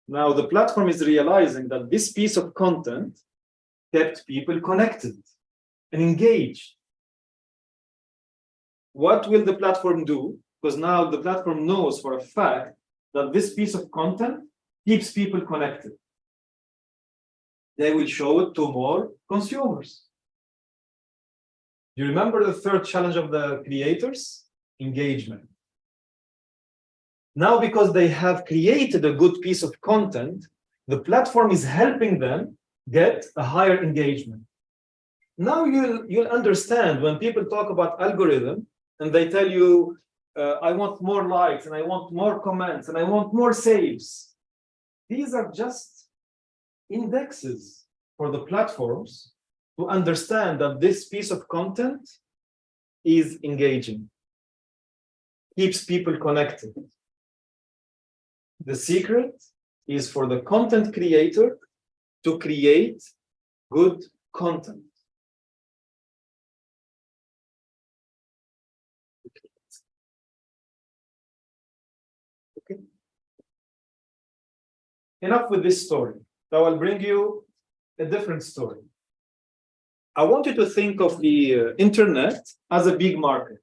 Now the platform is realizing that this piece of content kept people connected and engaged. What will the platform do? Because now the platform knows for a fact that this piece of content keeps people connected. They will show it to more consumers. You remember the third challenge of the creators? Engagement. Now, because they have created a good piece of content, the platform is helping them get a higher engagement. Now you'll understand when people talk about algorithm and they tell you, I want more likes and I want more comments and I want more saves. These are just indexes for the platforms to understand that this piece of content is engaging, keeps people connected. The secret is for the content creator to create good content. Okay. Enough with this story. Now I'll bring you a different story. I want you to think of the internet as a big market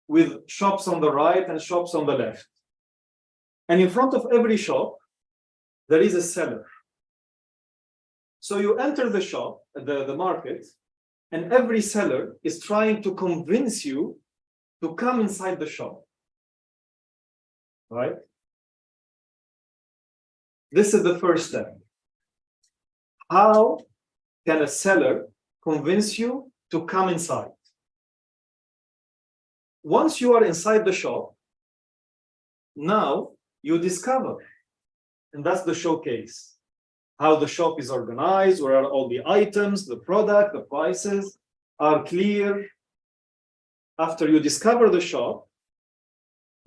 with shops on the right and shops on the left. And in front of every shop, there is a seller. So you enter the shop, the market, and every seller is trying to convince you to come inside the shop. Right? This is the first step. How can a seller convince you to come inside? Once you are inside the shop, now you discover, and that's the showcase, how the shop is organized, where are all the items, the product, the prices are clear. After you discover the shop,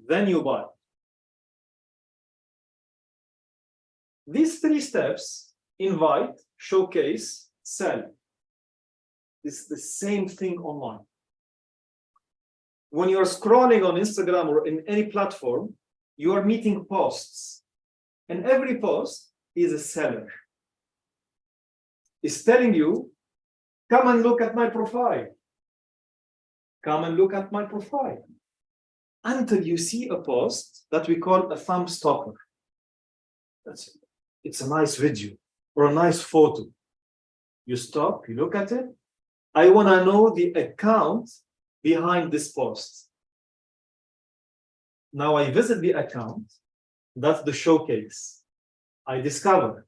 then you buy. These three steps: invite, showcase, sell. It's the same thing online. When you're scrolling on Instagram or in any platform, you are meeting posts, and every post is a seller. It's telling you, come and look at my profile. Come and look at my profile. Until you see a post that we call a thumb stopper. That's it. It's a nice video or a nice photo. You stop, you look at it. I want to know the account behind this post. Now I visit the account. That's the showcase. I discover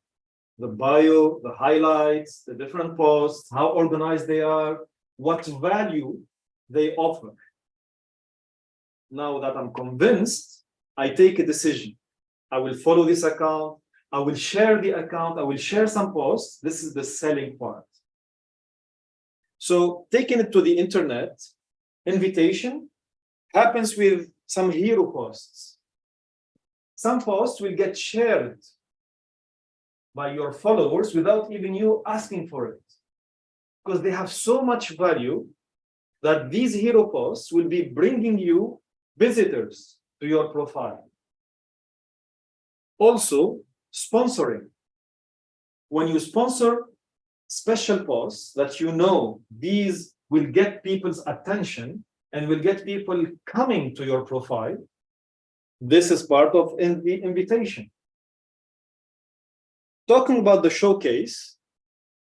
the bio, the highlights, the different posts, how organized they are, what value they offer. Now that I'm convinced, I take a decision. I will follow this account. I will share the account. I will share some posts. This is the selling part. So taking it to the internet, invitation happens with some hero posts. Some posts will get shared by your followers without even you asking for it, because they have so much value that these hero posts will be bringing you visitors to your profile. Also, sponsoring. When you sponsor special posts that you know these will get people's attention and will get people coming to your profile, this is part of the invitation. Talking about the showcase,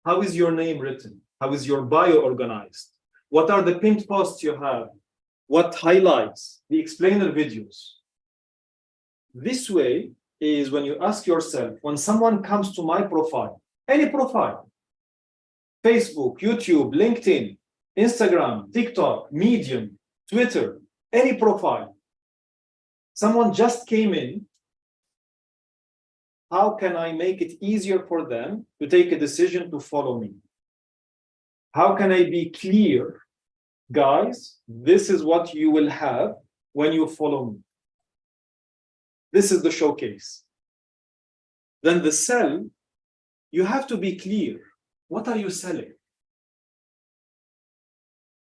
how is your name written? How is your bio organized? What are the pinned posts you have? What highlights? The explainer videos. This way is when you ask yourself, when someone comes to my profile, any profile, Facebook, YouTube, LinkedIn, Instagram, TikTok, Medium, Twitter, any profile, someone just came in, how can I make it easier for them to take a decision to follow me? How can I be clear? Guys, this is what you will have when you follow me. This is the showcase. Then the sell, you have to be clear. What are you selling?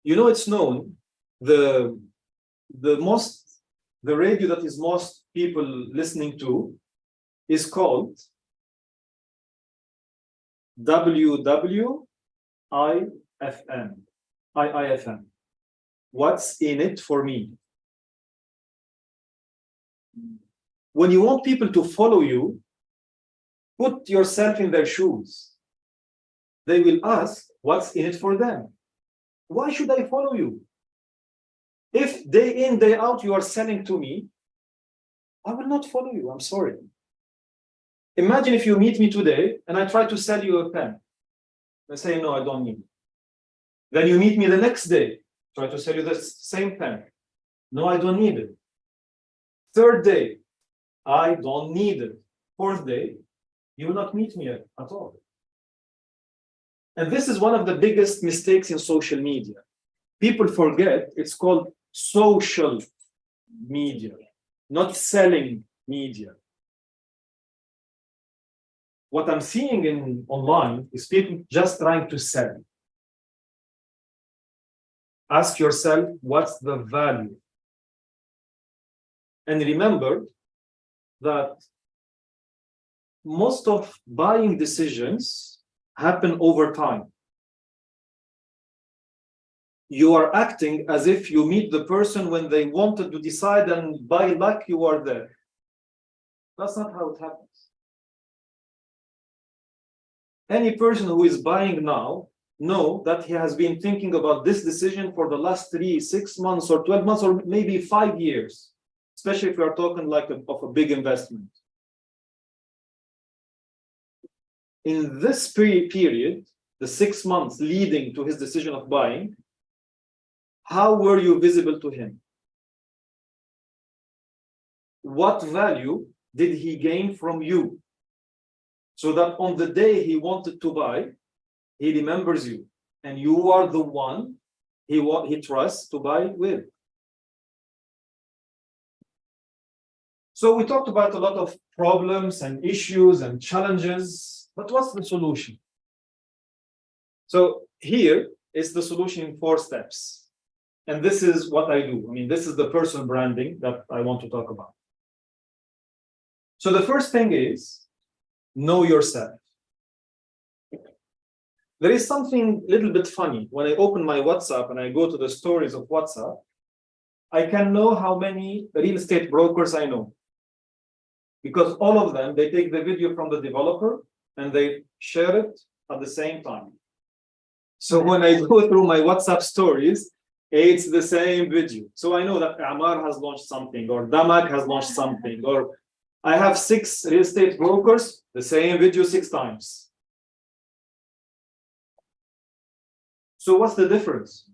You know, it's known, the radio that is most people listening to is called WWIFM. IIFM. What's in it for me? When you want people to follow you, put yourself in their shoes. They will ask, what's in it for them? Why should I follow you? If day in, day out, you are selling to me, I will not follow you. I'm sorry. Imagine if you meet me today and I try to sell you a pen. I say, no, I don't need it. Then you meet me the next day, try to sell you the same pen. No, I don't need it. Third day, I don't need it. Fourth day, you will not meet me at all. And this is one of the biggest mistakes in social media. People forget it's called social media, not selling media. What I'm seeing online is people just trying to sell. Ask yourself, what's the value? And remember that most of buying decisions happen over time. You are acting as if you meet the person when they wanted to decide, and by luck you are there. That's not how it happens. Any person who is buying now know that he has been thinking about this decision for the last 3, 6 months, or 12 months, or maybe 5 years, especially if we are talking like of a big investment. In this period, the 6 months leading to his decision of buying, how were you visible to him? What value did he gain from you? So that on the day he wanted to buy, he remembers you, and you are the one he trusts to buy with. So we talked about a lot of problems and issues and challenges, but what's the solution? So here is the solution in 4 steps. And this is what I do. I mean, this is the personal branding that I want to talk about. So the first thing is, know yourself. There is something a little bit funny. When I open my WhatsApp and I go to the stories of WhatsApp, I can know how many real estate brokers I know. Because all of them, they take the video from the developer and they share it at the same time. So when I go through my WhatsApp stories, it's the same video. So I know that Amar has launched something, or Damak has launched something, or I have 6 real estate brokers, the same video 6 times. So what's the difference?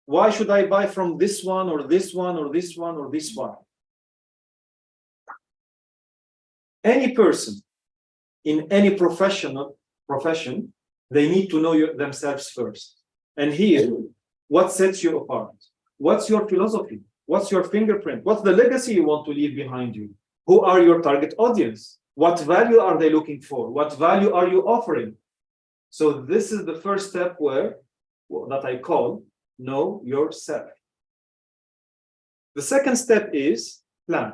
Why should I buy from this one, or this one, or this one, or this one? Any person in any profession, they need to know themselves first. And here, what sets you apart? What's your philosophy? What's your fingerprint? What's the legacy you want to leave behind you? Who are your target audience? What value are they looking for? What value are you offering? So this is the first step that I call know yourself. The second step is plan.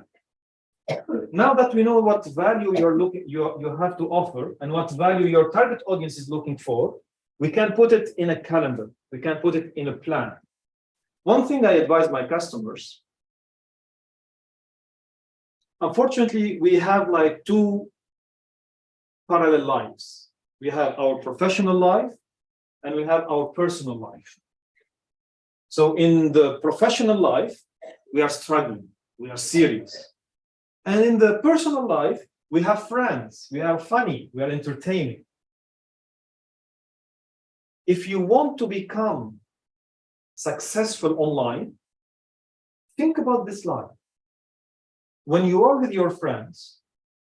Now that we know what value you have to offer and what value your target audience is looking for, we can put it in a calendar. We can put it in a plan. One thing I advise my customers, unfortunately, we have like 2 parallel lives. We have our professional life and we have our personal life. So in the professional life, we are struggling, we are serious. And in the personal life, we have friends, we are funny, we are entertaining. If you want to become successful online, think about this life. When you are with your friends,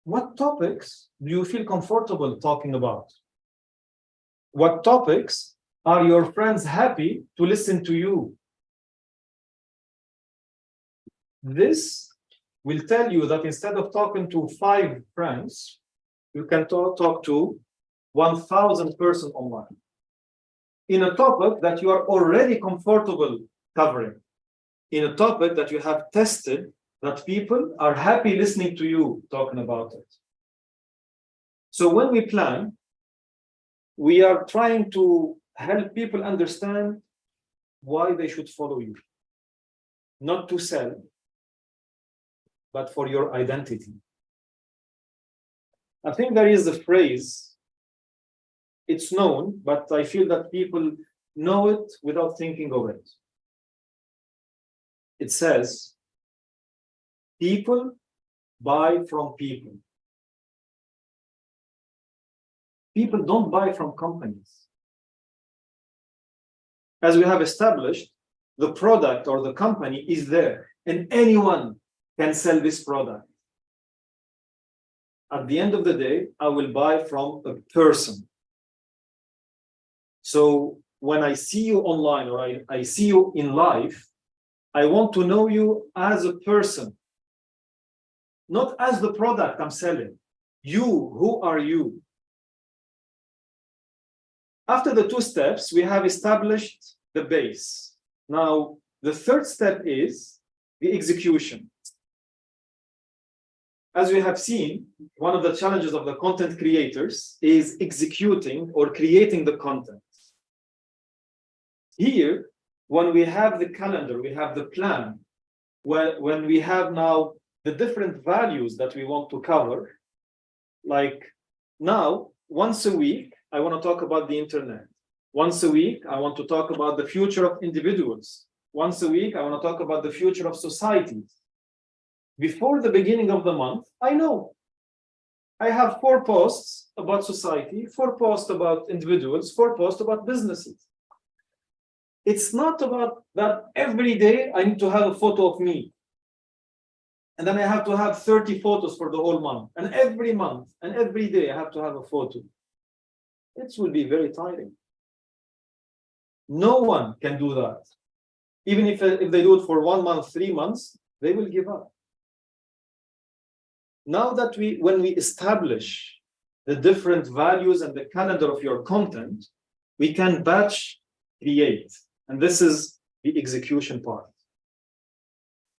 what topics do you feel comfortable talking about? What topics are your friends happy to listen to you? This will tell you that instead of talking to 5 friends, you can talk to 1,000 persons online in a topic that you are already comfortable covering, in a topic that you have tested, that people are happy listening to you talking about it. So when we plan, we are trying to help people understand why they should follow you. Not to sell, but for your identity. I think there is a phrase, it's known, but I feel that people know it without thinking of it. It says, people buy from people. People don't buy from companies. As we have established, the product or the company is there, and anyone can sell this product. At the end of the day, I will buy from a person. So when I see you online or I see you in life, I want to know you as a person, not as the product I'm selling. You, who are you? After the two steps, we have established the base. Now, the third step is the execution. As we have seen, one of the challenges of the content creators is executing or creating the content. Here, when we have the calendar, we have the plan, when we have now the different values that we want to cover, like now, once a week, I want to talk about the internet. Once a week, I want to talk about the future of individuals. Once a week, I want to talk about the future of societies. Before the beginning of the month, I know I have 4 posts about society, 4 posts about individuals, 4 posts about businesses. It's not about that every day I need to have a photo of me. And then I have to have 30 photos for the whole month. And every month and every day I have to have a photo. It will be very tiring. No one can do that. Even if they do it for 1 month, 3 months, they will give up. Now that when we establish the different values and the calendar of your content, we can batch create. And this is the execution part.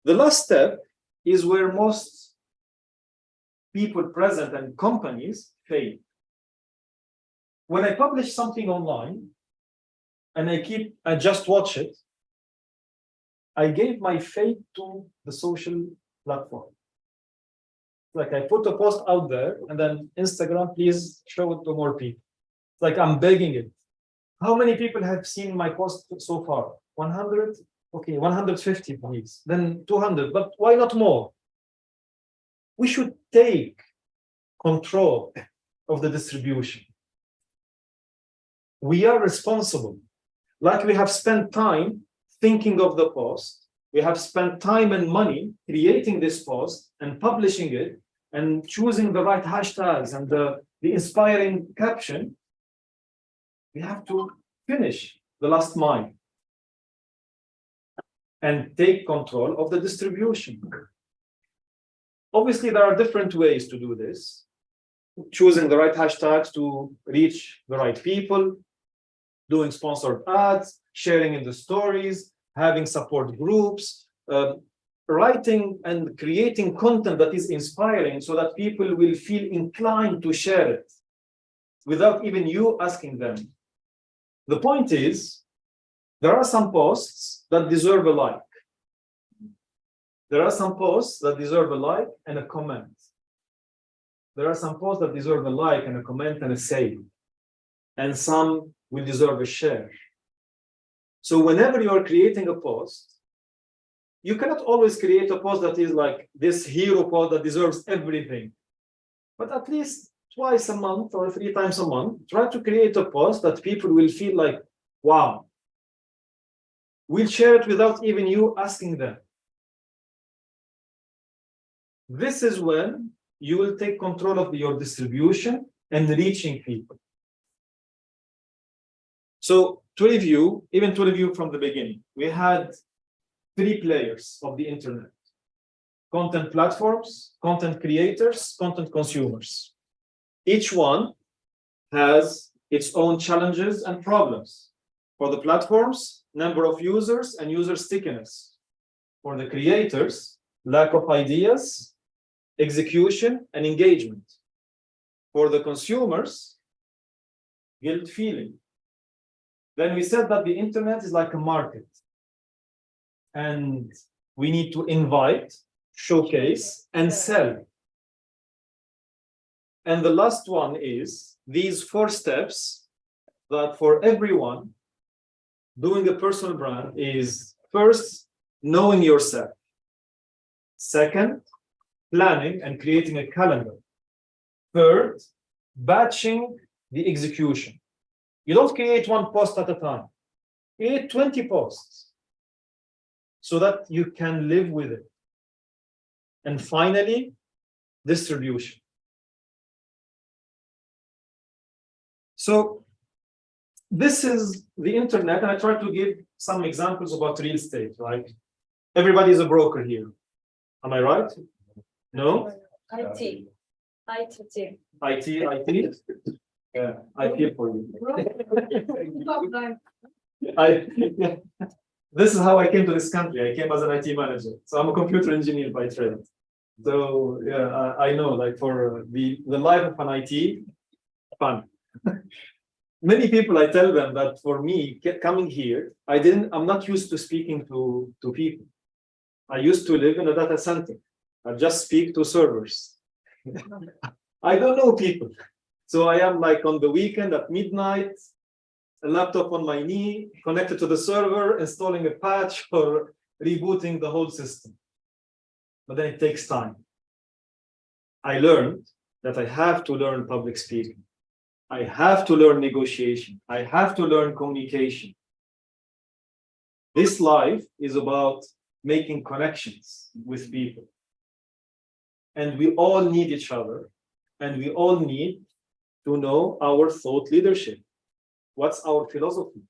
The last step is where most people present and companies fail. When I publish something online and I just watch it, I gave my fate to the social platform. Like I put a post out there and then Instagram, please show it to more people. It's like I'm begging it. How many people have seen my post so far? 100? Okay, 150 please. Then 200, but why not more? We should take control of the distribution. We are responsible. Like we have spent time thinking of the post, we have spent time and money creating this post and publishing it and choosing the right hashtags and the inspiring caption. We have to finish the last mile and take control of the distribution. Obviously, there are different ways to do this. Choosing the right hashtags to reach the right people, doing sponsored ads, sharing in the stories, having support groups, writing and creating content that is inspiring so that people will feel inclined to share it without even you asking them. The point is, there are some posts that deserve a like. There are some posts that deserve a like and a comment. There are some posts that deserve a like and a comment and a save. And some will deserve a share. So whenever you are creating a post, you cannot always create a post that is like this hero post that deserves everything. But at least twice a month or 3 times a month, try to create a post that people will feel like, wow. We'll share it without even you asking them. This is when you will take control of your distribution and reaching people. So to review, even to review from the beginning, we had 3 players of the internet: content platforms, content creators, content consumers. Each one has its own challenges and problems. For the platforms, number of users and user stickiness. For the creators, lack of ideas, execution, and engagement. For the consumers, guilt feeling. Then we said that the internet is like a market. And we need to invite, showcase, and sell. And the last one is these 4 steps that for everyone, doing a personal brand is first, knowing yourself. Second, planning and creating a calendar. Third, batching the execution. You don't create 1 post at a time. Create 20 posts so that you can live with it. And finally, distribution. So this is the internet, and I try to give some examples about real estate. Like everybody is a broker here. Am I right? No? IT. IT? Yeah, I feel for you. This is how I came to this country. I came as an IT manager. So I'm a computer engineer by trade. So yeah, I know, like for the life of an IT, fun. Many people, I tell them that for me, coming here, I'm not used to speaking to people. I used to live in a data center. I just speak to servers. I don't know people. So I am like on the weekend at midnight, a laptop on my knee, connected to the server, installing a patch or rebooting the whole system. But then it takes time. I learned that I have to learn public speaking. I have to learn negotiation. I have to learn communication. This life is about making connections with people. And we all need each other. And we all need to know our thought leadership. What's our philosophy?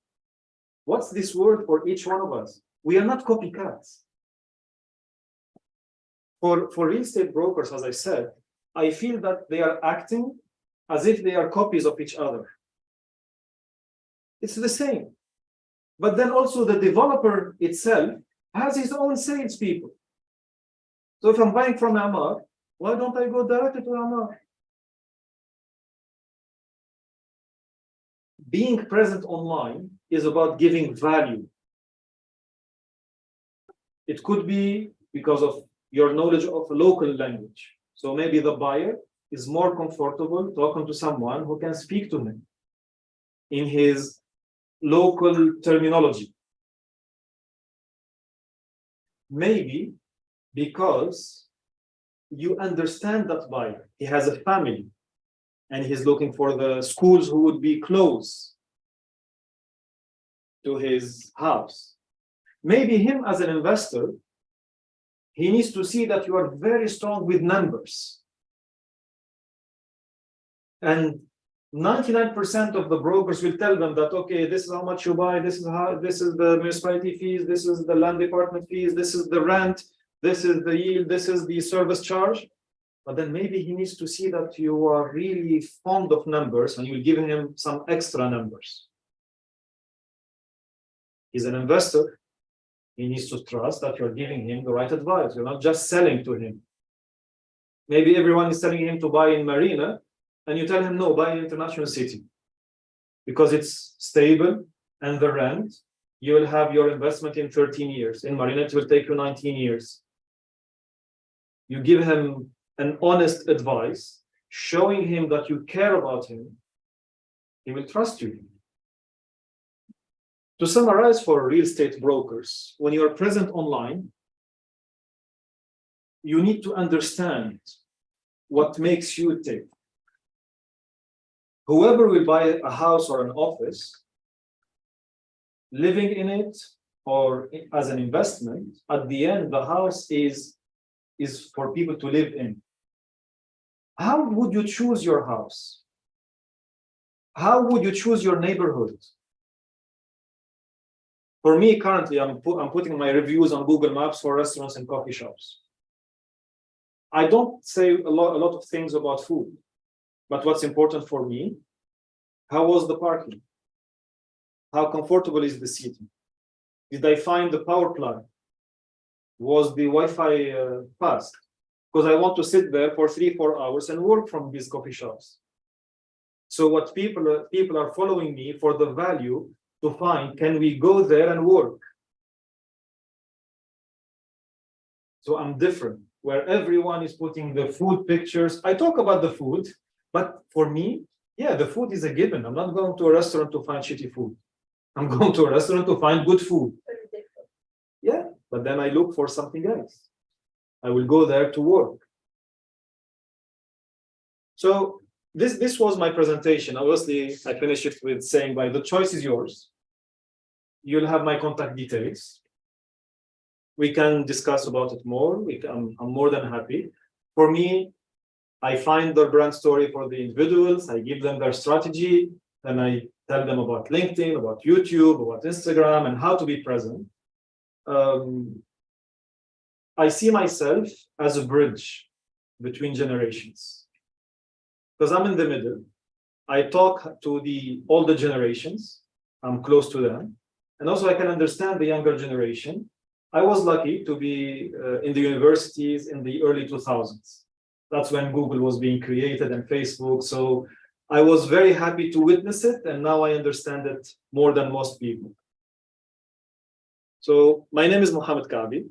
What's this word for each one of us? We are not copycats. For real estate brokers, as I said, I feel that they are acting as if they are copies of each other. It's the same. But then also the developer itself has his own salespeople. So if I'm buying from Amar, why don't I go directly to Amar? Being present online is about giving value. It could be because of your knowledge of a local language. So maybe the buyer is more comfortable talking to someone who can speak to him in his local terminology. Maybe because you understand that buyer. He has a family and he's looking for the schools who would be close to his house. Maybe him as an investor, he needs to see that you are very strong with numbers. And 99% of the brokers will tell them that, okay, this is how much you buy, this is the municipality fees, this is the land department fees, this is the rent, this is the yield, this is the service charge. But then maybe he needs to see that you are really fond of numbers and you'll give him some extra numbers. He's an investor. He needs to trust that you're giving him the right advice. You're not just selling to him. Maybe everyone is telling him to buy in Marina, and you tell him, no, buy in International City. Because it's stable, and the rent, you will have your investment in 13 years. In Marina, it will take you 19 years. You give him an honest advice, showing him that you care about him, he will trust you. To summarize for real estate brokers, when you are present online, you need to understand what makes you tick. Whoever will buy a house or an office, living in it or as an investment, at the end, the house is for people to live in. How would you choose your house? How would you choose your neighborhood? For me, currently, I'm putting my reviews on Google Maps for restaurants and coffee shops. I don't say a lot of things about food, but what's important for me, how was the parking? How comfortable is the seating? Did I find the power plug? Was the Wi-Fi fast? Because I want to sit there for 3-4 hours and work from these coffee shops. So what people are following me for the value to find, can we go there and work? So I'm different, where everyone is putting the food pictures. I talk about the food, but for me, yeah, the food is a given. I'm not going to a restaurant to find shitty food. I'm going to a restaurant to find good food. Yeah, but then I look for something else. I will go there to work. So this was my presentation. Obviously, I finished it with saying, by the choice is yours. You'll have my contact details. We can discuss about it more. I'm more than happy. For me, I find the brand story for the individuals. I give them their strategy, and I tell them about LinkedIn, about YouTube, about Instagram, and how to be present. I see myself as a bridge between generations, because I'm in the middle. I talk to the older generations. I'm close to them. And also I can understand the younger generation. I was lucky to be in the universities in the early 2000s. That's when Google was being created and Facebook. So I was very happy to witness it. And now I understand it more than most people. So my name is Mohammed Kaabi.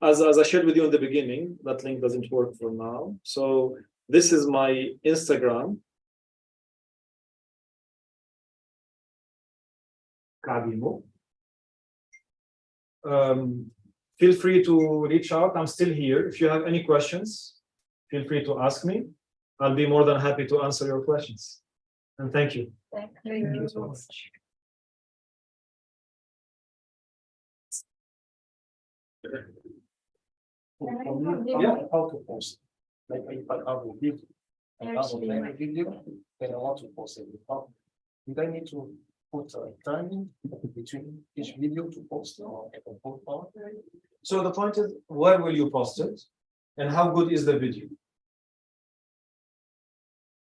As I shared with you in the beginning, that link doesn't work for now. So this is my Instagram. Kaabimo. Feel free to reach out. I'm still here. If you have any questions, feel free to ask me. I'll be more than happy to answer your questions. And thank you. Thank you so much. Yeah, how to post? Like if I have a video, I have a video, then I want to post it. Do I need to put a time between each video to post, or I can put on? So the point is, where will you post it, and how good is the video?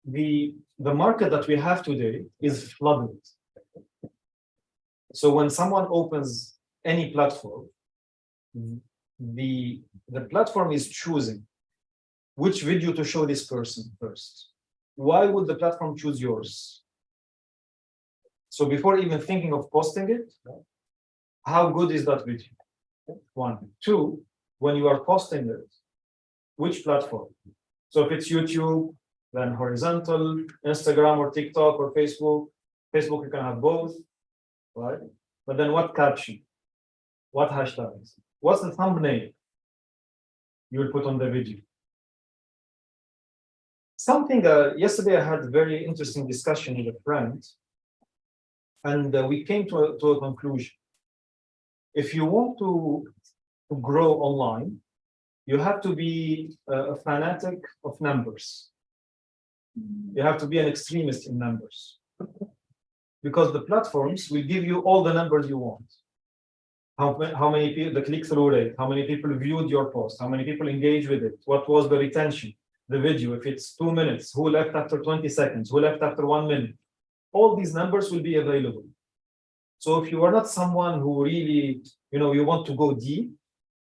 The market that we have today is flooded. So when someone opens any platform, the platform is choosing which video to show this person first. Why would the platform choose yours? So before even thinking of posting it, how good is that video? One. Two, when you are posting it, which platform? So if it's YouTube, then horizontal, Instagram or TikTok or Facebook. Facebook, you can have both, right? But then what caption? What hashtags? What's the thumbnail you will put on the video? Something, yesterday I had a very interesting discussion with a friend, and we came to a conclusion. If you want to grow online, you have to be a fanatic of numbers. You have to be an extremist in numbers. Because the platforms will give you all the numbers you want. How many people, the click-through rate, how many people viewed your post, how many people engaged with it, what was the retention, the video, if it's 2 minutes, who left after 20 seconds, who left after 1 minute. All these numbers will be available. So if you are not someone who really, you want to go deep,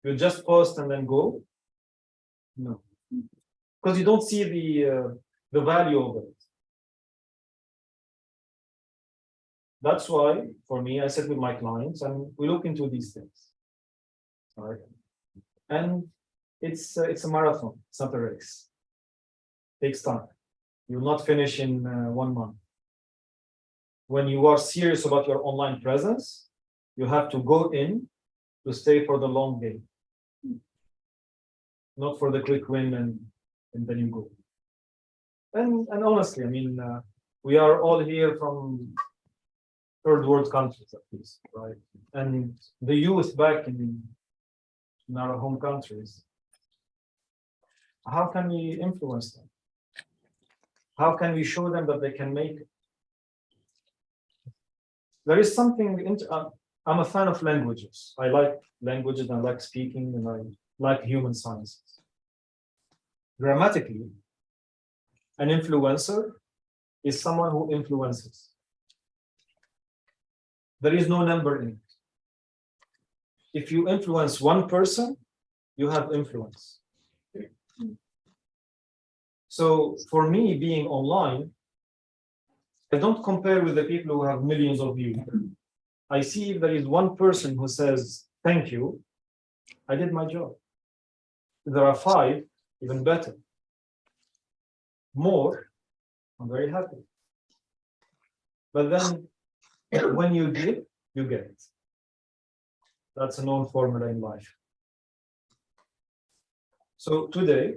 you just post and then go, no. Because you don't see the value of it. That's why, for me, I sit with my clients and we look into these things. All right. And it's a marathon, it's not a race. It takes time. You'll not finish in 1 month. When you are serious about your online presence, you have to go in to stay for the long game. Not for the quick win and then you go. And honestly, I mean, we are all here from third world countries at least, right? And the youth back in our home countries, how can we influence them? How can we show them that they can make it? There is something, I'm a fan of languages. I like languages, I like speaking, and I like human sciences. Grammatically, an influencer is someone who influences. There is no number in it. If you influence one person, you have influence. So for me, being online, I don't compare with the people who have millions of views. I see if there is one person who says, thank you, I did my job. If there are 5, even better. More, I'm very happy. But then when you give, you get. That's a known formula in life. So today,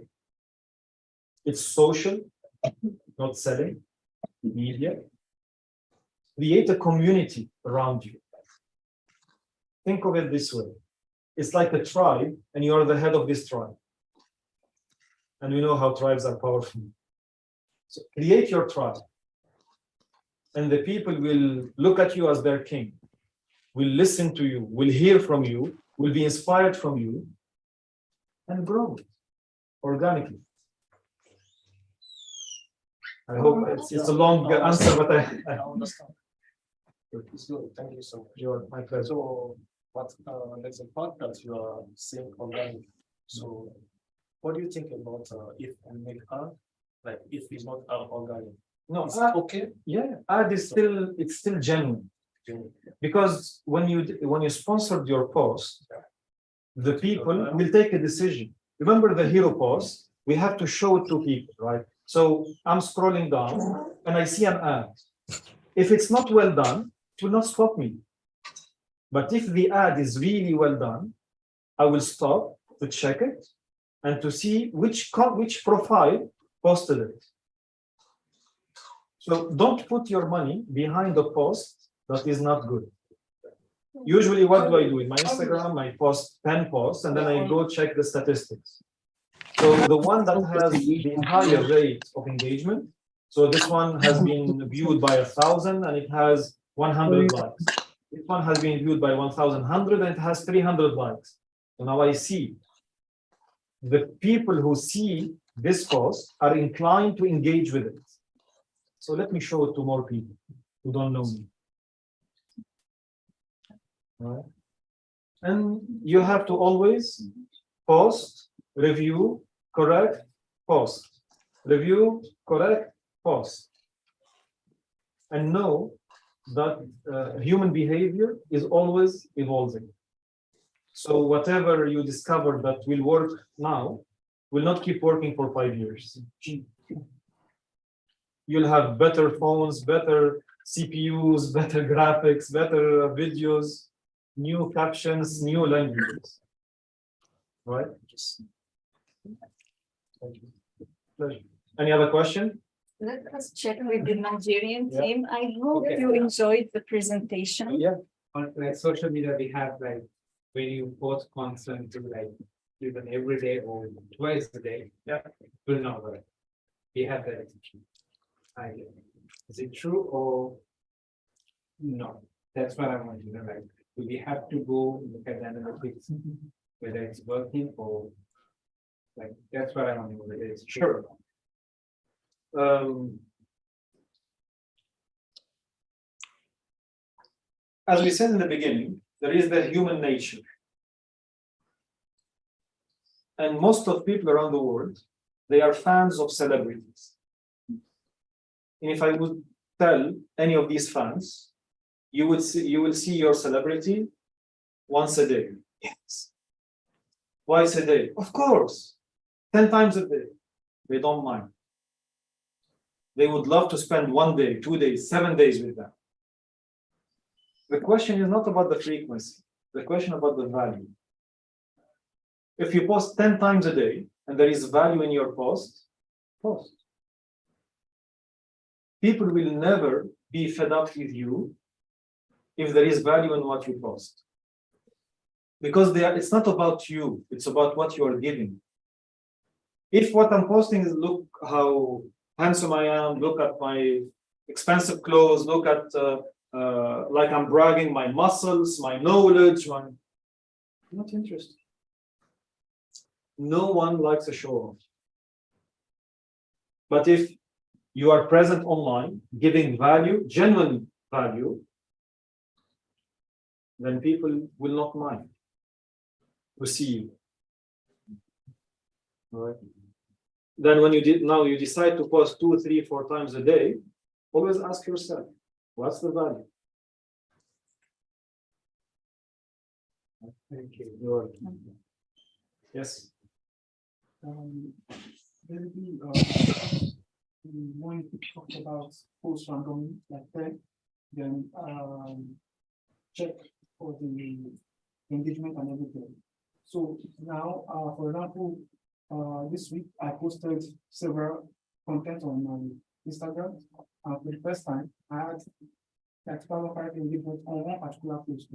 it's social, not selling, media. Create a community around you. Think of it this way. It's like a tribe, and you are the head of this tribe. And we know how tribes are powerful. So create your tribe. And the people will look at you as their king, will listen to you, will hear from you, will be inspired from you, and grow organically. I hope it's a long answer, but I understand. It's good. Thank you so much. You're my pleasure. So, what there's a part that you are saying organic. So, what do you think about if we make art, like if it's not organic? No, Is it okay? yeah, art is still genuine. Because when you sponsored your post, the people will take a decision. Remember the hero post, we have to show it to people, right? So I'm scrolling down and I see an ad. If it's not well done, it will not stop me. But if the ad is really well done, I will stop to check it and to see which profile posted it. So don't put your money behind a post that is not good. Usually, what do I do in my Instagram? I post 10 posts and then I go check the statistics. So the one that has the higher rate of engagement, so this one has been viewed by 1,000 and it has 100 likes. This one has been viewed by 1,100 and it has 300 likes. So now I see the people who see this post are inclined to engage with it. So let me show it to more people who don't know me. Right? And you have to always post, review, correct, post. Review, correct, post. And know that human behavior is always evolving. So whatever you discover that will work now will not keep working for 5 years. You'll have better phones, better CPUs, better graphics, better videos, new captions, new languages. Right? Thank you. Pleasure. Any other question? Let us check with the Nigerian team. I hope you enjoyed the presentation. Yeah. On like social media, we have like when you post content to like even every day or twice a day. Yeah. Will not work. We have that. Is it true or no? That's what I want to know. Like, do we have to go look at the analytics, whether it's working or like that's what I want to know. Whether it's Sure. As we said in the beginning, there is the human nature. And most of people around the world, they are fans of celebrities. And if I would tell any of these fans, you will see your celebrity once a day. Yes. Twice a day. Of course. 10 times a day. They don't mind. They would love to spend 1 day, 2 days, 7 days with them. The question is not about the frequency. The question about the value. If you post 10 times a day and there is value in your post, post. People will never be fed up with you if there is value in what you post. Because it's not about you, it's about what you are giving. If what I'm posting is look how handsome I am, look at my expensive clothes, look at like I'm bragging my muscles, my knowledge, I'm not interested. No one likes a show off. But if you are present online, giving value, genuine value, then people will not mind to see you. All right. then when you decide to post 2, 3, 4 times a day, always ask yourself, what's the value? Thank you. You're welcome. Yes. Maybe, when you talked about post randomly, like that, then, check for the engagement and everything. So now, for example, this week I posted several content on my Instagram. For the first time, I had like 2,500 engagement on one particular post.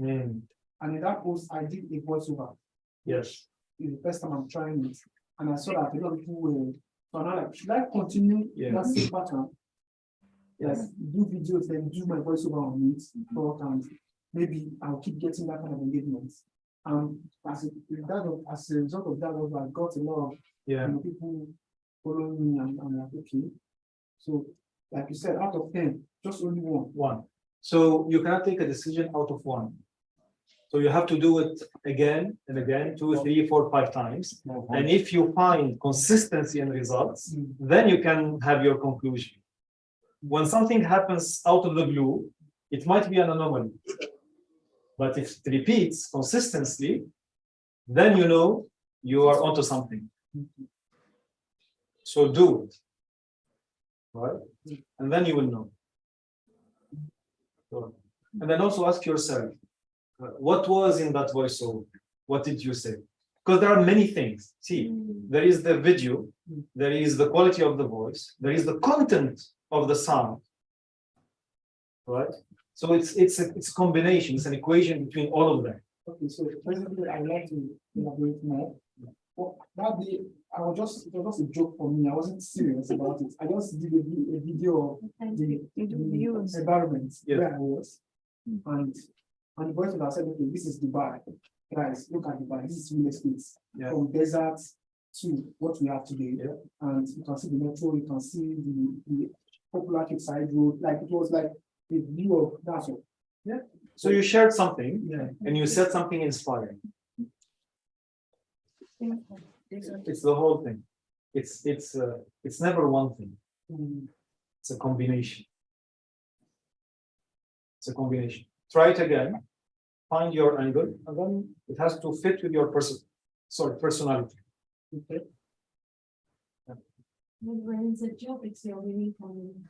And in that post, I did a voiceover. Yes. It's the first time I'm trying it. And I saw that a lot of people were, so now like, should I continue that same pattern? Like, do videos, then do my voiceover on it, talk, and maybe I'll keep getting that kind of engagement. As a result of that, I got a lot of people following me, and I'm like, okay. So, like you said, out of 10, just only one. So you cannot take a decision out of one. So you have to do it again and again, 2, 3, 4, 5 times. And if you find consistency in results, then you can have your conclusion. When something happens out of the blue, it might be an anomaly. But if it repeats consistently, then you know you are onto something. So do it. Right? And then you will know. And then also ask yourself, what was in that voiceover? What did you say? Because there are many things. See, there is the video, there is the quality of the voice, there is the content of the sound. Right? So it's a combination, it's an equation between all of them. Okay, so basically I'd like to elaborate more. Well, that day, it was just a joke for me. I wasn't serious about it. I just did a video of the environment where I was. And the voice would have said, okay, this is Dubai. Guys, look at Dubai. This is real estate. From desert to what we have today. And you can see the metro, you can see the popular side road. Like it was like a view of that. So you shared something and you said something inspiring. It's the whole thing. It's never one thing. It's a combination. It's a combination. Try it again, find your angle, and then it has to fit with your personality. Okay. When it's a job, it's your unique one.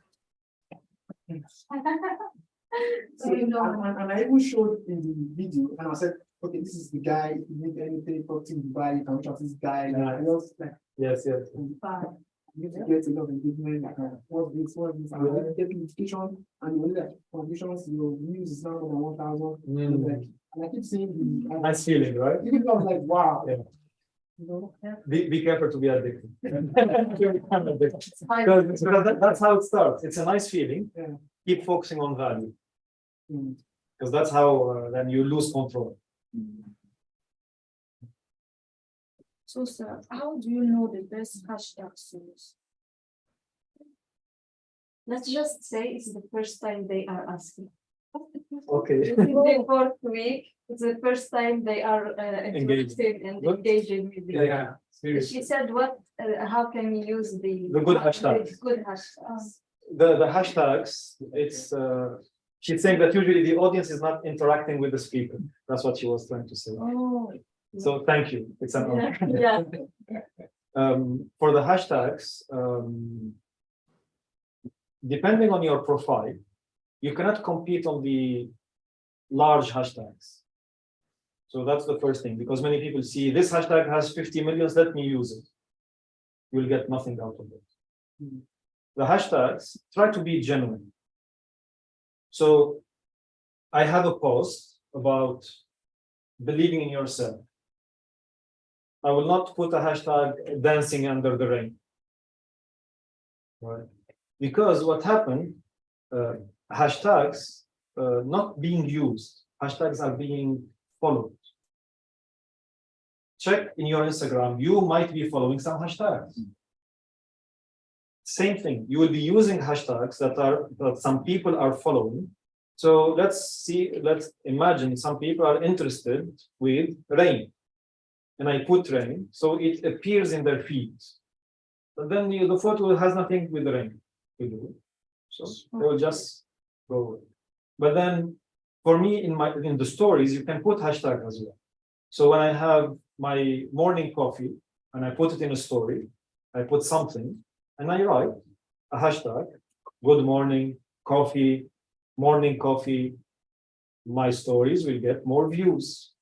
So, and I even showed in the video, and I said, okay, this is the guy. If you need anything, talk to Dubai, you can reach out to this guy. Like, Yes. You get a lot of engagement, like what's this, and then get notification, and you only like conditions, your views is now more than 1,000. And I keep seeing the nice feeling, right? even though I was like, wow. You know? Be careful to be addicted. Because that's how it starts. It's a nice feeling. Keep focusing on value. Because that's how then you lose control. So, sir, how do you know the best hashtags to use? Let's just say it's the first time they are asking. Okay. The fourth week, it's the first time they are interested and engaging with you. She said, "What? How can we use the good hashtags? The good hashtags. The hashtags. It's she's saying that usually the audience is not interacting with the speaker. That's what she was trying to say. Oh. So thank you. It's an honor. Yeah. For the hashtags, depending on your profile, you cannot compete on the large hashtags. So that's the first thing, because many people see this hashtag has 50 million, let me use it. You'll get nothing out of it. The hashtags, try to be genuine. So I have a post about believing in yourself. I will not put a hashtag dancing under the rain. Right? Because what happened, hashtags not being used, hashtags are being followed. Check in your Instagram, you might be following some hashtags. Same thing, you will be using hashtags that some people are following. So let's imagine some people are interested with rain. And I put rain, so it appears in their feeds. But then the photo has nothing with the ring to do. So they will just go with it. But then for me, in the stories, you can put hashtag as well. So when I have my morning coffee and I put it in a story, I put something and I write a hashtag, good morning, coffee, morning coffee, my stories will get more views.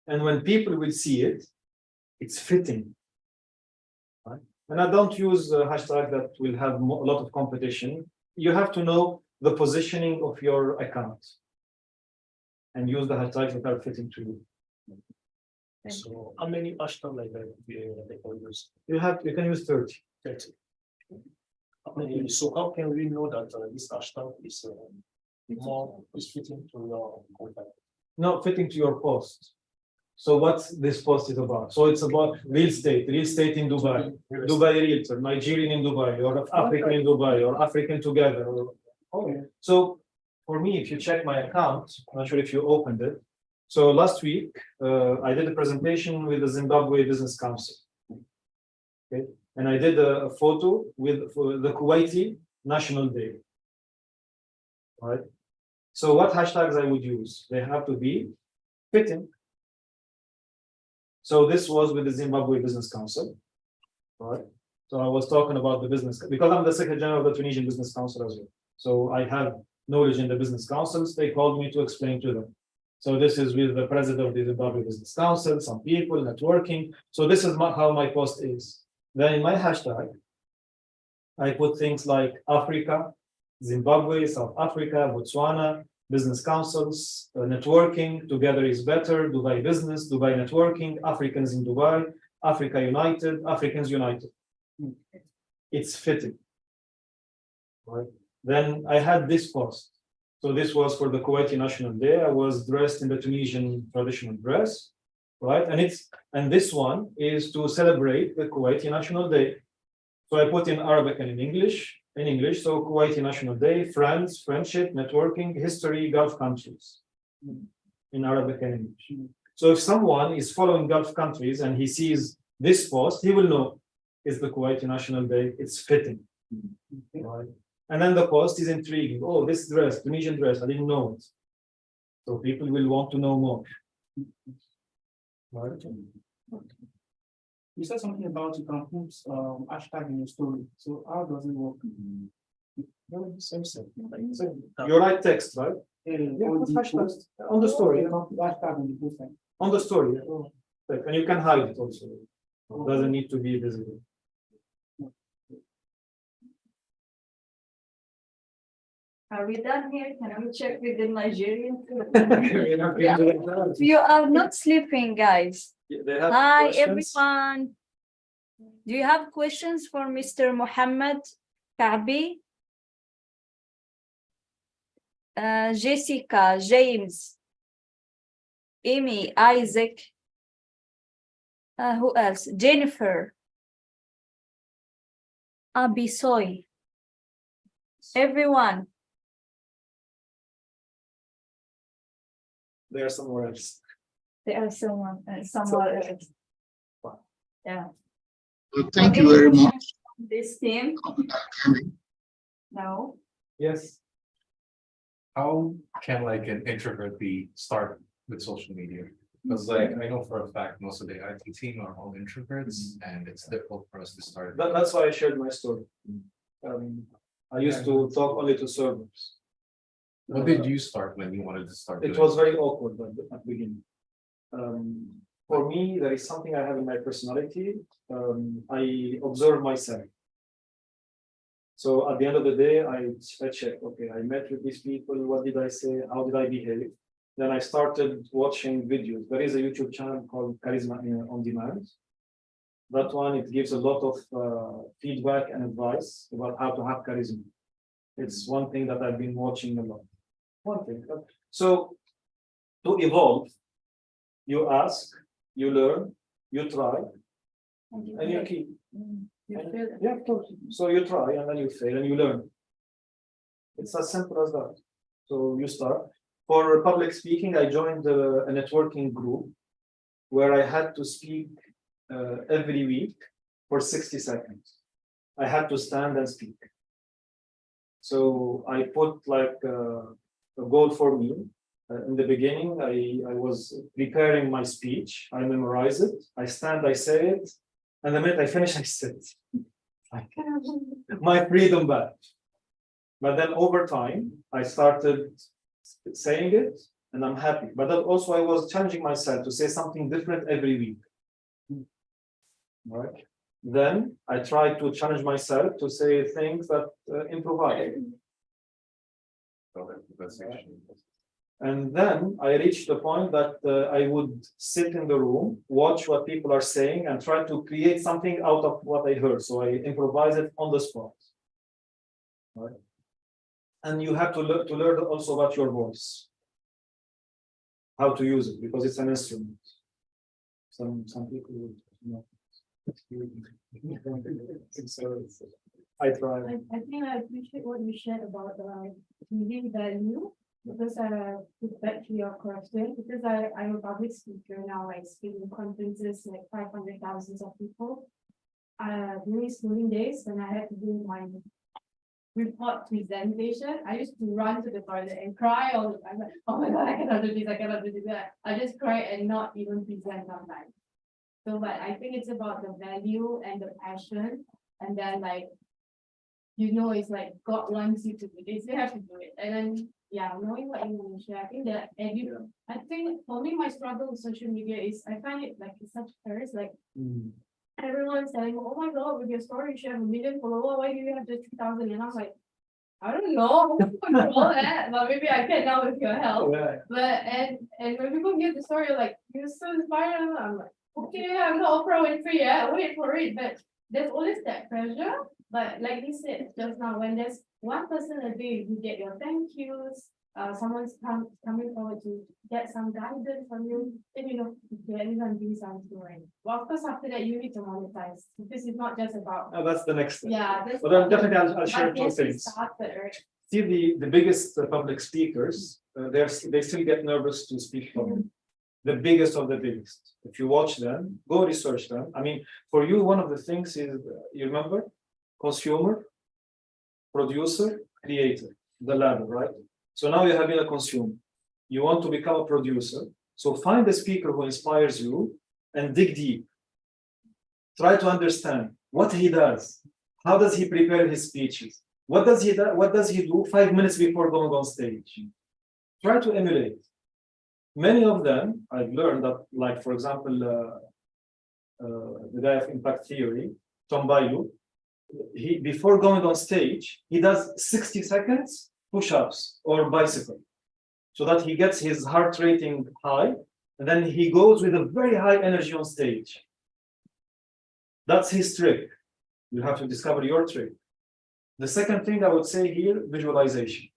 And when people will see it, it's fitting. Right? And I don't use a hashtag that will have a lot of competition. You have to know the positioning of your account and use the hashtags that are fitting to you. So how many hashtags like that they can use? You can use 30. 30. So how can we know that this hashtag is fitting to your content? Not fitting to your post. So what this post is about? So it's about real estate in Dubai, Dubai realtor, Nigerian in Dubai, or African in Dubai, or African together. So for me, if you check my account, I'm not sure if you opened it. So last week, I did a presentation with the Zimbabwe Business Council. Okay, and I did a photo for the Kuwaiti National Day. All right. So what hashtags I would use? They have to be fitting. So this was with the Zimbabwe Business Council. All right. So I was talking about the business because I'm the Secretary General of the Tunisian Business Council as well. So I have knowledge in the business councils. They called me to explain to them. So this is with the president of the Zimbabwe Business Council, some people networking. So this is how my post is. Then in my hashtag, I put things like Africa, Zimbabwe, South Africa, Botswana, business councils, networking, together is better, Dubai business, Dubai networking, Africans in Dubai, Africa United, Africans United. It's fitting. Right. Then I had this post. So this was for the Kuwaiti National Day. I was dressed in the Tunisian traditional dress, right? And this one is to celebrate the Kuwaiti National Day. So I put in Arabic and in English. So Kuwaiti National Day, friends, friendship, networking, history, Gulf countries, in Arabic and English. So if someone is following Gulf countries and he sees this post, he will know it's the Kuwaiti National Day. It's fitting, right? And then the post is intriguing. Oh, this dress, Tunisian dress, I didn't know it. So people will want to know more. Right? You said something about you can put hashtag in your story. So how does it work? You write text, right? On the story. Hashtag on the post. On the story. And you can hide it also. It doesn't need to be visible. Are we done here? Can we check with the Nigerian? Yeah. You are not sleeping, guys. Hi, everyone. Do you have questions for Mr. Mohammed Kaabi? Jessica, James, Amy, Isaac. Who else? Jennifer. Abisoy. Everyone. They are somewhere else. They are somewhere else. Yeah. Well, thank you very much. This team. No. Yes. How can like an introvert start with social media? Because like I know for a fact most of the IT team are all introverts and it's difficult for us to start. That's why I shared my story. I used to talk only to servers. When did you start when you wanted to start? It was very awkward at the beginning. For me, there is something I have in my personality. I observe myself. So at the end of the day, I check, okay, I met with these people, what did I say, how did I behave? Then I started watching videos. There is a YouTube channel called Charisma on Demand. That one, it gives a lot of feedback and advice about how to have charisma. It's one thing that I've been watching a lot. One thing. So to evolve, you ask, you learn, you try, and you keep. Yeah, of course. So you try and then you fail and you learn. It's as simple as that. So you start. For public speaking, I joined a networking group where I had to speak every week for 60 seconds. I had to stand and speak. So I put like a goal for me. In the beginning, I was preparing my speech. I memorize it. I stand, I say it. And the minute I finish, I sit. My freedom back. But then over time, I started saying it and I'm happy. But then also I was challenging myself to say something different every week. Right? Then I tried to challenge myself to say things that improvise. And then I reached the point that I would sit in the room, watch what people are saying, and try to create something out of what I heard. So I improvise it on the spot. Right? And you have to learn also about your voice, how to use it, because it's an instrument. Some people would, you know. So I try. I think I appreciate what you shared about giving value, because back to your question, because I'm a public speaker now. I speak in conferences like 500,000 of people. During schooling days, when I had to do my report presentation, I used to run to the toilet and cry all the time. Like, oh my God, I cannot do this, I cannot do that. I just cry and not even present on time. So, but I think it's about the value and the passion, and then like, you know, it's like God wants you to do this, you have to do it. And then, yeah, knowing what you want to share, I think that I think for me, my struggle with social media is I find it like it's such curse, like everyone's saying, oh my God, with your story, you should have 1 million followers, why do you have just 2,000? And I was like, I don't know, who control that, but maybe I can now with your help. Yeah. But and when people hear the story, like, you're so inspired, I'm like, okay, I'm not Oprah Winfrey yet, wait for it. But there's always that pressure. But like you said just now, when there's one person a day, you get your thank yous, someone's coming forward to get some guidance from you, then you know, okay, everyone do something right. Well, of course, after that, you need to monetize, because it's not just about, That's the next step. yeah. That's But then definitely I'll share but two yes, it things. started, right? See, the biggest public speakers, they still get nervous to speak public. The biggest of the biggest. If you watch them, go research them. I mean, for you, one of the things is, you remember, consumer, producer, creator, the ladder, right? So now you have been a consumer. You want to become a producer. So find a speaker who inspires you and dig deep. Try to understand what he does. How does he prepare his speeches? What does he do 5 minutes before going on stage? Try to emulate. Many of them, I've learned that, like, for example, the guy of impact theory, Tom Bilyeu, before going on stage, he does 60 seconds push-ups or bicycle, so that he gets his heart rating high, and then he goes with a very high energy on stage. That's his trick. You have to discover your trick. The second thing I would say here, visualization.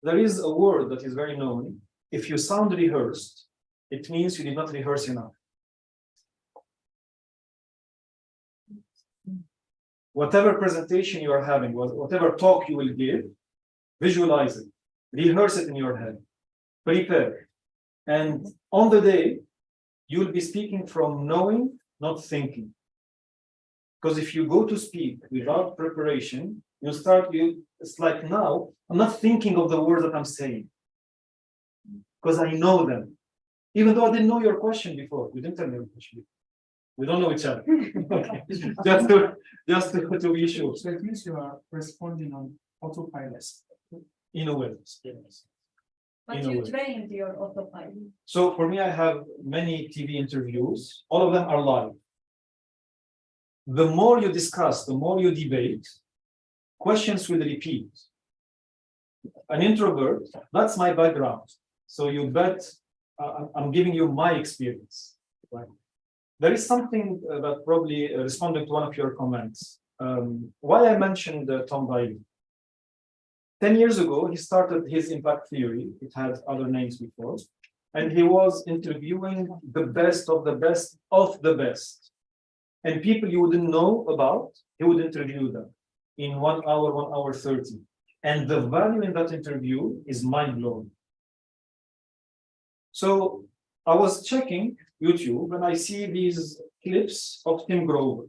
There is a word that is very known. If you sound rehearsed, it means you did not rehearse enough. Whatever presentation you are having, whatever talk you will give, visualize it, rehearse it in your head, prepare. And on the day, you will be speaking from knowing, not thinking. Because if you go to speak without preparation, it's like now, I'm not thinking of the words that I'm saying, because I know them. Even though I didn't know your question before, you didn't tell me your question before. We don't know each other. Okay. just to be sure. So it means you are responding on autopilot. In a way. Yes. But you train into your autopilot. So for me, I have many TV interviews. All of them are live. The more you discuss, the more you debate, questions will repeat. An introvert, that's my background. So you bet I'm giving you my experience. Right? There is something that probably responding to one of your comments. Why I mentioned Tom Bilyeu. 10 years ago, he started his impact theory. It had other names before. And he was interviewing the best of the best of the best. And people you wouldn't know about, he would interview them in 1 hour, 1 hour 30. And the value in that interview is mind-blowing. So I was checking YouTube and I see these clips of Tim Grover.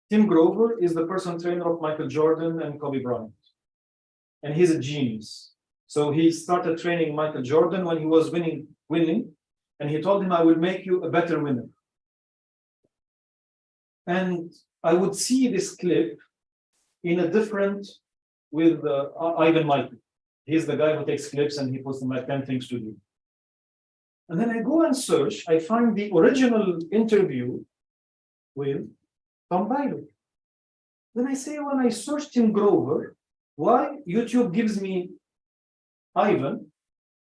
Tim Grover is the personal trainer of Michael Jordan and Kobe Bryant. And he's a genius. So he started training Michael Jordan when he was winning, and he told him, I will make you a better winner. And I would see this clip in a different with Ivan Michael. He's the guy who takes clips and he puts them like 10 things to do. And then I go and search, I find the original interview with Tom Byler. Then I say, when I search Tim Grover, why YouTube gives me Ivan,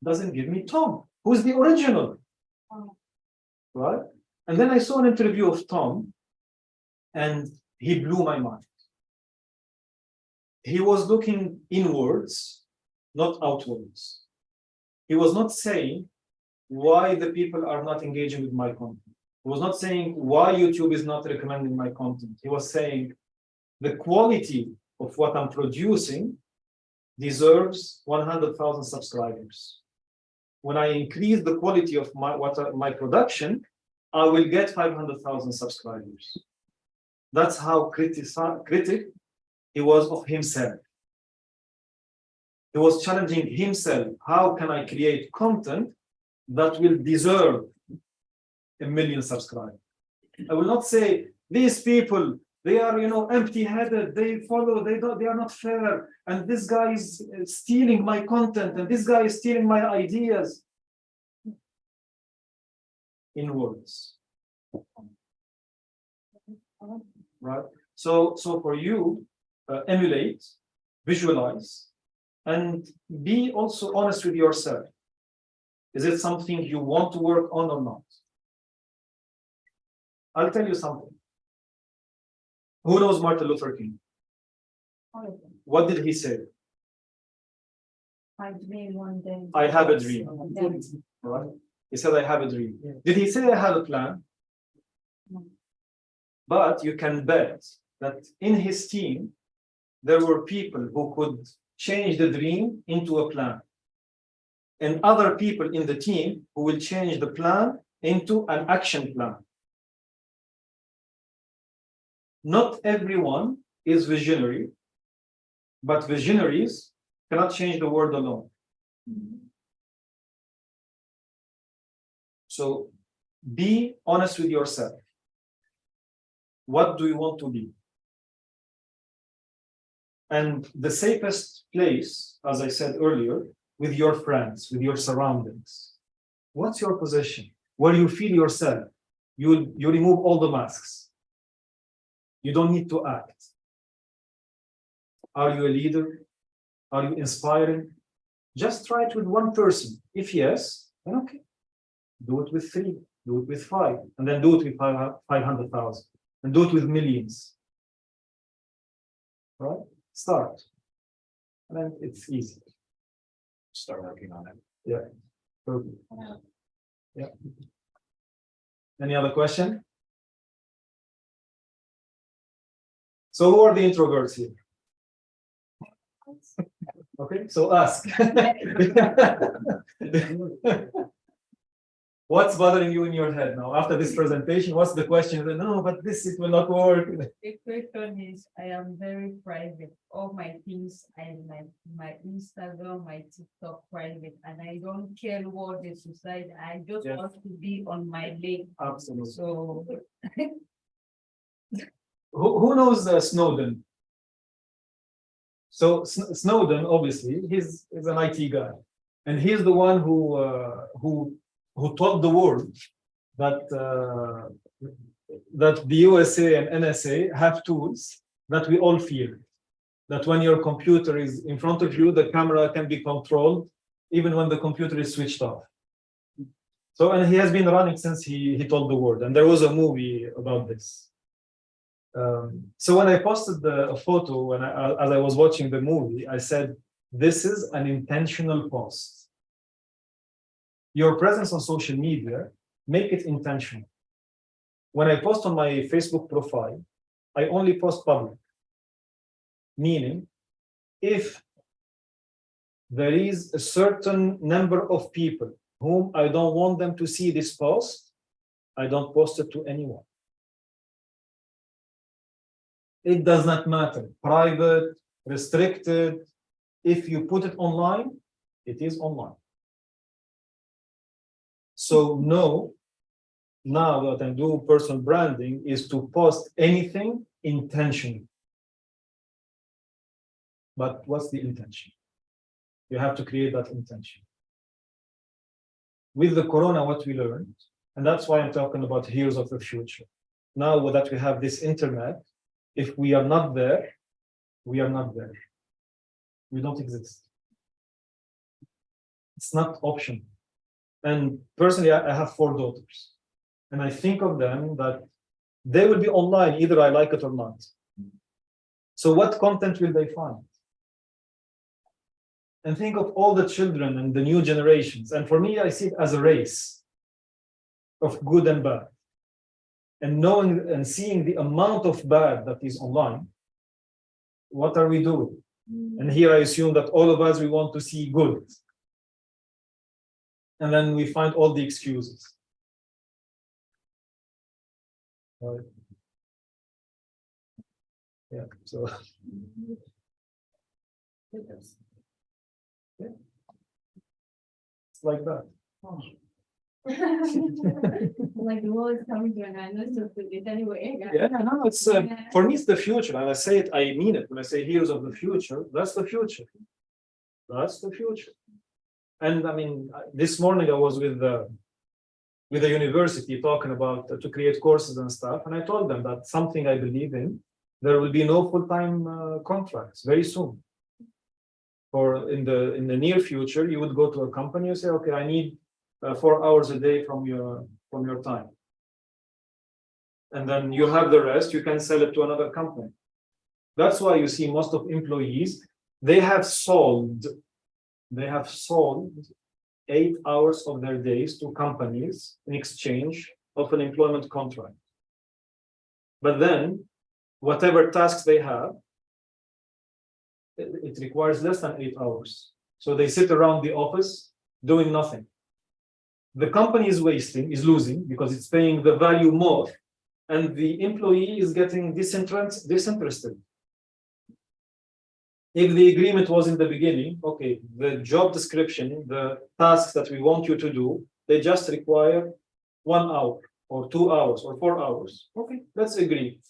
doesn't give me Tom, who's the original, right? And then I saw an interview of Tom, and he blew my mind. He was looking inwards, not outwards. He was not saying why the people are not engaging with my content. He was not saying why YouTube is not recommending my content. He was saying the quality of what I'm producing deserves 100,000 subscribers. When I increase the quality of my production, I will get 500,000 subscribers. That's how critic he was of himself. He was challenging himself. How can I create content that will deserve 1 million subscribers? I will not say these people, they are, empty-headed. They follow. They are not fair. And this guy is stealing my content. And this guy is stealing my ideas. In words, right? So for you, emulate, visualize, and be also honest with yourself. Is it something you want to work on or not? I'll tell you something. Who knows Martin Luther King? What did he say? I dream one day. I have a dream. Right? He said, I have a dream. Did he say I have a plan? No. But you can bet that in his team, there were people who could change the dream into a plan. And other people in the team who will change the plan into an action plan. Not everyone is visionary, but visionaries cannot change the world alone. So be honest with yourself. What do you want to be? And the safest place, as I said earlier, with your friends, with your surroundings. What's your position? Where you feel yourself? You remove all the masks. You don't need to act. Are you a leader? Are you inspiring? Just try it with one person. If yes, then okay. Do it with 3, do it with 5, and then do it with 500,000, and do it with millions. Right? Start. And then it's easy. Start working on it. Yeah. Perfect. Yeah. Any other question? So who are the introverts here? Okay, so ask. What's bothering you in your head now? After this presentation, what's the question? No, but it will not work. The question is, I am very private. All my things, my Instagram, my TikTok private, and I don't care what the society. I just want to be on my lane. Absolutely. So who knows Snowden? So Snowden, obviously, he's an IT guy, and he's the one who told the world that that the USA and NSA have tools that we all fear. That when your computer is in front of you, the camera can be controlled even when the computer is switched off. So, and he has been running since he told the world, and there was a movie about this. So when I posted a photo, as I was watching the movie, I said, this is an intentional post. Your presence on social media, make it intentional. When I post on my Facebook profile, I only post public. Meaning, if there is a certain number of people whom I don't want them to see this post, I don't post it to anyone. It does not matter. Private, restricted. If you put it online, it is online. So no, now what I do personal branding is to post anything intentionally. But what's the intention? You have to create that intention. With the corona, what we learned, and that's why I'm talking about heroes of the future. Now that we have this internet, if we are not there, we are not there. We don't exist. It's not optional. And personally, I have 4 daughters. And I think of them that they will be online, either I like it or not. So what content will they find? And think of all the children and the new generations. And for me, I see it as a race of good and bad. And knowing and seeing the amount of bad that is online, what are we doing? And here I assume that all of us, we want to see good. And then we find all the excuses. Right. Yeah, so. Yeah. It's like that. Like the world is coming to an end, let's just do it anyway. Yeah, no, it's for me, it's the future. And I say it, I mean it. When I say heroes of the future, that's the future. That's the future. And I mean, this morning I was with the university talking about to create courses and stuff. And I told them that something I believe in, there will be no full-time contracts very soon. Or in the near future, you would go to a company and say, okay, I need 4 hours a day from your time. And then you have the rest, you can sell it to another company. That's why you see most of employees, they have sold 8 hours of their days to companies in exchange of an employment contract. But then, whatever tasks they have, it requires less than 8 hours. So they sit around the office doing nothing. The company is losing because it's paying the value more, and the employee is getting disinterested. If the agreement was in the beginning, okay, the job description, the tasks that we want you to do, they just require 1 hour or 2 hours or 4 hours. Okay, let's agree.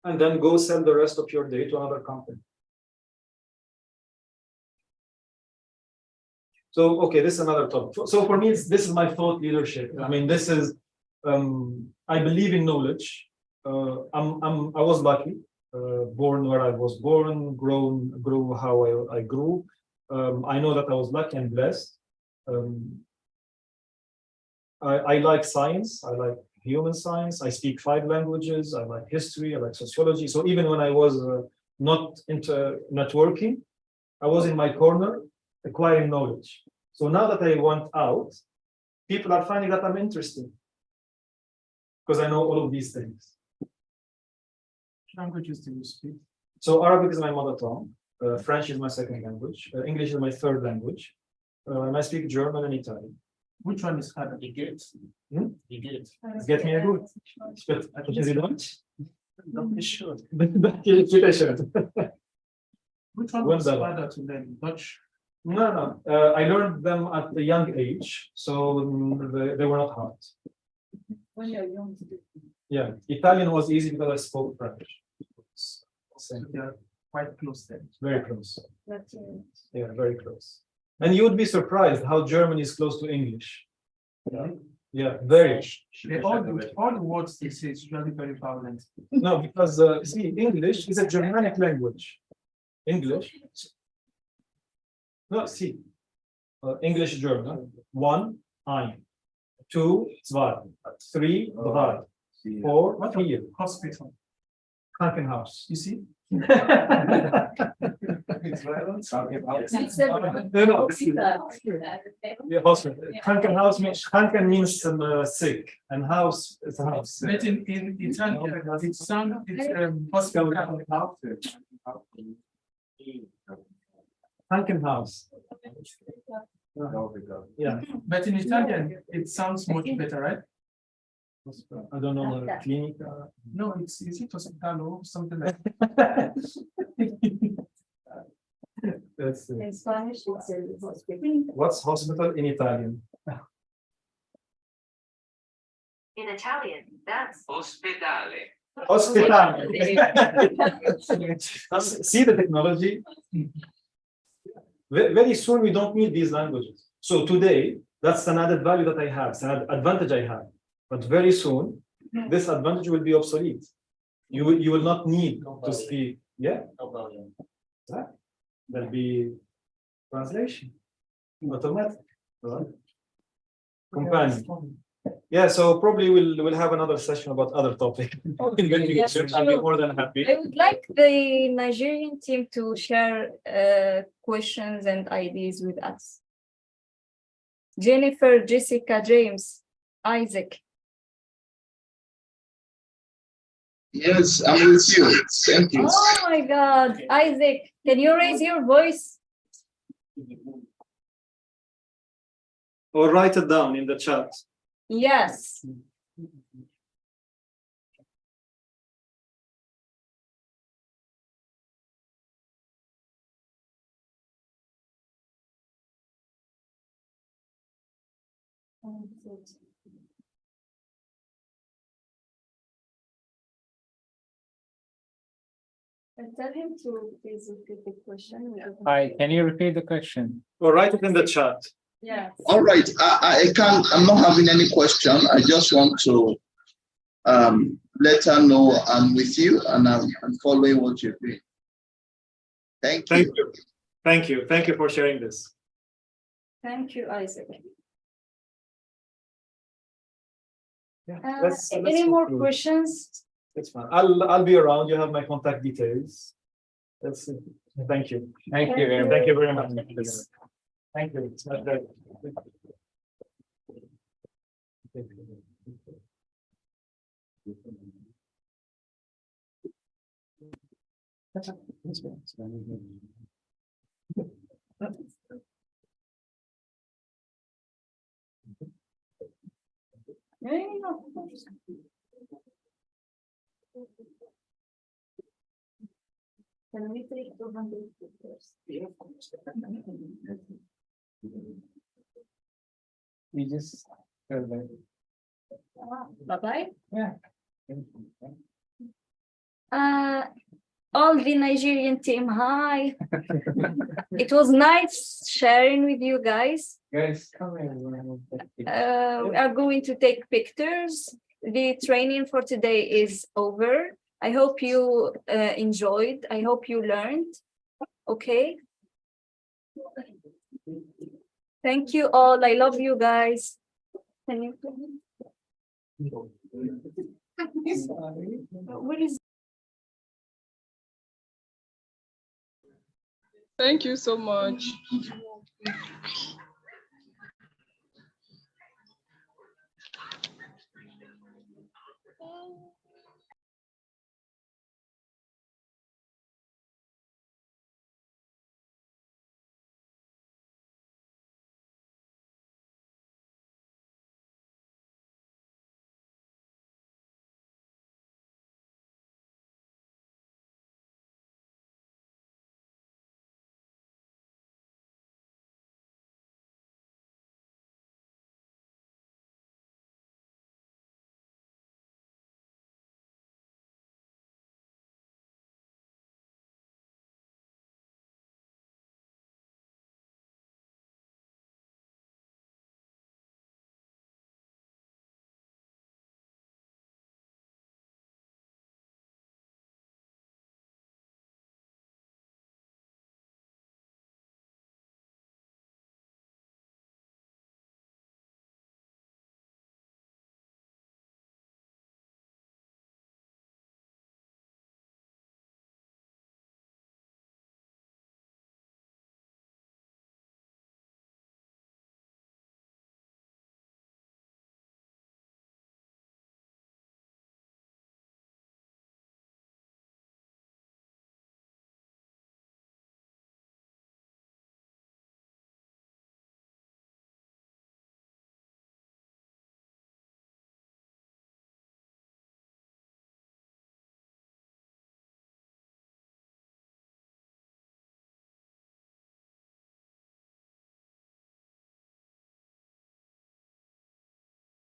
And then go sell the rest of your day to another company. So, okay, this is another topic. So for me, this is my thought leadership. I mean, this is, I believe in knowledge. I was lucky, born where I was born, grew how I grew. I know that I was lucky and blessed. I like science. I like human science. I speak 5 languages. I like history. I like sociology. So even when I was not into networking, I was in my corner acquiring knowledge. So now that I went out, people are finding that I'm interesting because I know all of these things. Which languages do you speak? So Arabic is my mother tongue. French is my second language. English is my third language. And I speak German and Italian. Which one is harder? Die geht. Hm? Die geht. Get me a good. Sprechen Sie Deutsch? Doch nicht schön. Bitte schön. Which one was Wonderful. harder to learn? Dutch? No. I learned them at a young age, so they were not hard. When you're young. Yeah, Italian was easy because I spoke French. So they are quite close then. Very close. That's Yeah, very close. And you would be surprised how German is close to English. Yeah, very. All the words they say is usually very violent. No, because see, English is a Germanic language. English. No, see. English, German. 1, ein. 2, zwei. 3, drei. 4, What 4. hospital? Krankenhaus. You see? It's violent. No. Yeah, hospital. Krankenhaus means Kranken means sick, and house is a house. But in Italian, it's hospital. Krankenhaus. Yeah. But in Italian, it sounds much better, right? I don't know, Okay. clinica. No, it's it hospital, something like. Let's see. In Spanish, it's a hospital. What's hospital in Italian? In Italian, that's ospedale. Hospital. See the technology? Very soon we don't need these languages. So today, that's an added value that I have, it's an advantage I have. But very soon, this advantage will be obsolete. You will not need to speak. Yeah, No problem. there'll be translation, automatic. Right? Companion. Yeah, so probably we'll have another session about other topic. Yes, I'll be sure. more than happy. I would like the Nigerian team to share questions and ideas with us. Jennifer, Jessica, James, Isaac. Yes, I'm with you. Thank you. Oh my God, Isaac, can you raise your voice? Or write it down in the chat. Yes. Tell him to please repeat the question. Hi, can you repeat the question? Or write it in the chat. Yes. All right, I can't, I'm not having any question. I just want to let her know I'm with you and I'm following what you're doing. Thank you. Thank you. Thank you. Thank you for sharing this. Thank you, Isaac. Yeah, Any more conclude. questions? It's fine. I'll be around. You have my contact details. That's it. Thank you. Thank you very much. Thank you very much. Thank you. It's my pleasure. No. Can we take 200 pictures? You just. Bye-bye. Yeah. All the Nigerian team, hi. It was nice sharing with you guys. Guys, come here. We are going to take pictures. The training for today is over. I hope you enjoyed. I hope you learned. Okay. Thank you all. I love you guys. Can you? Where is? Thank you so much.